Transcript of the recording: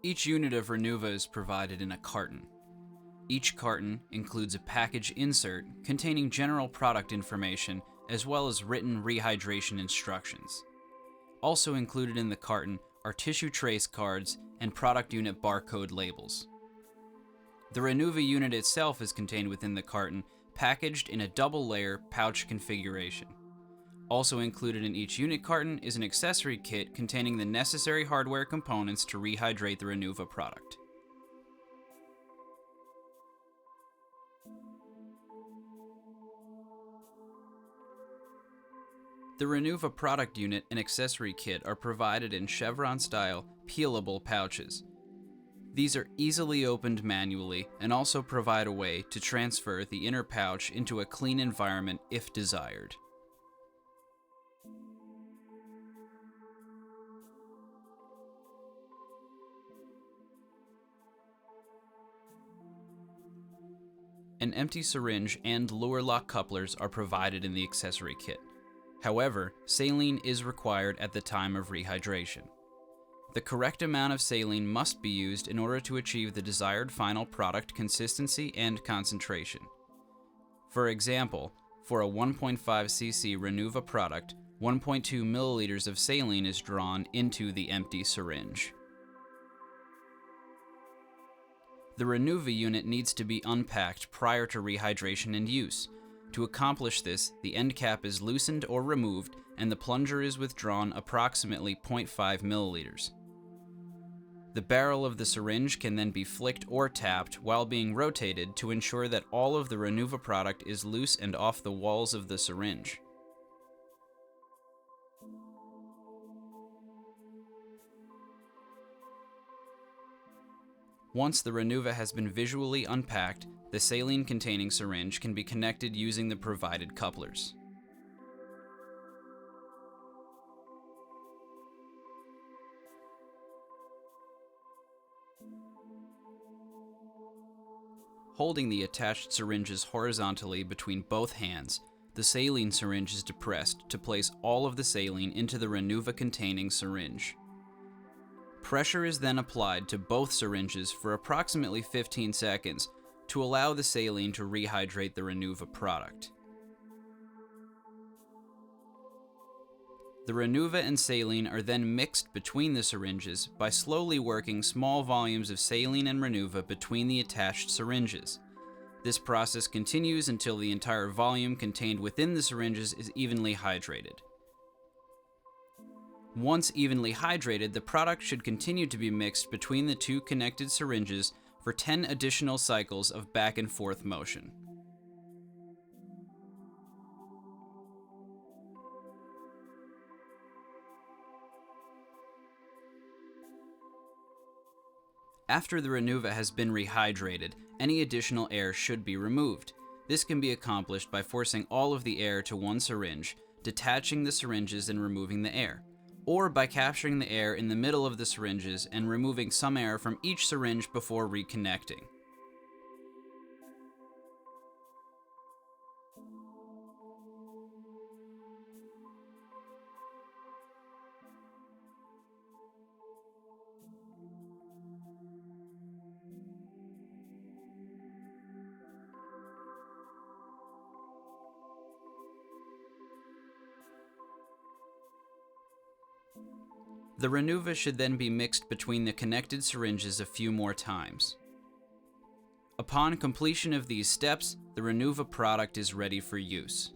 Each unit of Renuva is provided in a carton. Each carton includes a package insert containing general product information as well as written rehydration instructions. Also included in the carton are tissue trace cards and product unit barcode labels. The Renuva unit itself is contained within the carton, packaged in a double-layer pouch configuration. Also included in each unit carton is an accessory kit containing the necessary hardware components to rehydrate the Renuva product. The Renuva product unit and accessory kit are provided in chevron-style, peelable pouches. These are easily opened manually and also provide a way to transfer the inner pouch into a clean environment if desired. An empty syringe and luer lock couplers are provided in the accessory kit. However, saline is required at the time of rehydration. The correct amount of saline must be used in order to achieve the desired final product consistency and concentration. For example, for a 1.5 cc Renuva product, 1.2 milliliters of saline is drawn into the empty syringe. The Renuva unit needs to be unpacked prior to rehydration and use. To accomplish this, the end cap is loosened or removed and the plunger is withdrawn approximately 0.5 milliliters. The barrel of the syringe can then be flicked or tapped while being rotated to ensure that all of the Renuva product is loose and off the walls of the syringe. Once the Renuva has been visually unpacked, the saline-containing syringe can be connected using the provided couplers. Holding the attached syringes horizontally between both hands, the saline syringe is depressed to place all of the saline into the Renuva-containing syringe. Pressure is then applied to both syringes for approximately 15 seconds to allow the saline to rehydrate the Renuva product. The Renuva and saline are then mixed between the syringes by slowly working small volumes of saline and Renuva between the attached syringes. This process continues until the entire volume contained within the syringes is evenly hydrated. Once evenly hydrated, the product should continue to be mixed between the two connected syringes for 10 additional cycles of back and forth motion. After the Renuva has been rehydrated, any additional air should be removed. This can be accomplished by forcing all of the air to one syringe, detaching the syringes and removing the air, or by capturing the air in the middle of the syringes and removing some air from each syringe before reconnecting. The Renuva should then be mixed between the connected syringes a few more times. Upon completion of these steps, the Renuva product is ready for use.